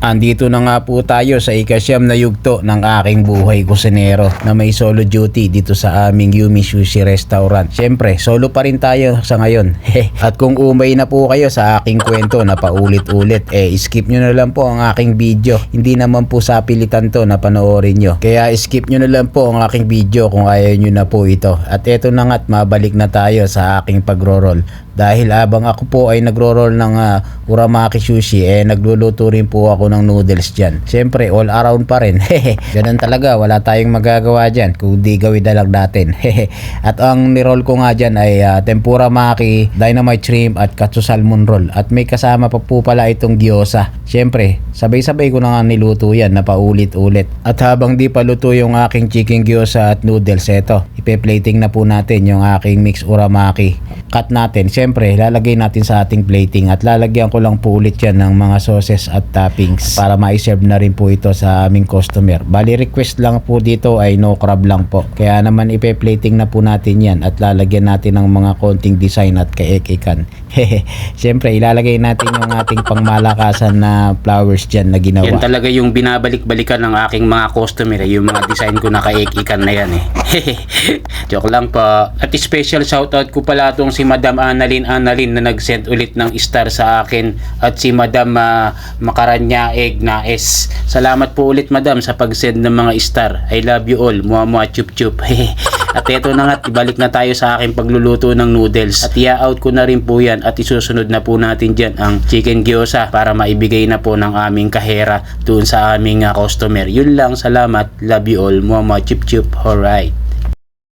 Andito na nga po tayo sa ikasyam na yugto ng aking buhay kusinero na may solo duty dito sa aming Yumi Sushi Restaurant. Siyempre, solo pa rin tayo sa ngayon. At kung umay na po kayo sa aking kwento na paulit-ulit, skip nyo na lang po ang aking video. Hindi naman po sa pilitan to na panoorin nyo. Kaya skip nyo na lang po ang aking video kung ayaw nyo na po ito. At eto na nga't mabalik na tayo sa aking pagro-roll. Dahil habang ako po ay nagro-roll ng uramaki sushi, nagluluto rin po ako ng noodles dyan. Siyempre, all around pa rin. Ganun talaga, wala tayong magagawa dyan kung di gawin na lang natin. At ang niroll ko nga dyan ay tempura maki, dynamite shrimp at katsu salmon roll. At may kasama pa po pala itong gyoza. Siyempre, sabay-sabay ko na nga niluto yan na paulit-ulit. At habang di pa luto yung aking chicken gyoza at noodles, eto, ipe-plating na po natin yung aking mix uramaki. Cut natin. Siyempre, lalagay natin sa ating plating at lalagyan ko lang po ulit yan ng mga sauces at toppings para ma-serve na rin po ito sa aming customer. Bali, request lang po dito ay no crab lang po. Kaya naman ipe-plating na po natin yan at lalagyan natin ng mga konting design at kaekikan. Siyempre, ilalagay natin yung ating pangmalakasan na flowers dyan na ginawa. Yan talaga yung binabalik-balikan ng aking mga customer, yung mga design ko na kaekikan na yan Joke lang po. At special shoutout ko pala itong si Madam Annalyn na nag-send ulit ng star sa akin at si Madam Makaranyaeg na S. Salamat po ulit Madam sa pag-send ng mga star. I love you all. Mua mua chup chup. At eto na nga, ibalik na tayo sa aking pagluluto ng noodles. At i-out ko na rin po yan at isusunod na po natin dyan ang chicken gyoza para maibigay na po ng aming kahera doon sa aming customer. Yun lang, salamat. Love you all. Mua mua chup chup. Alright.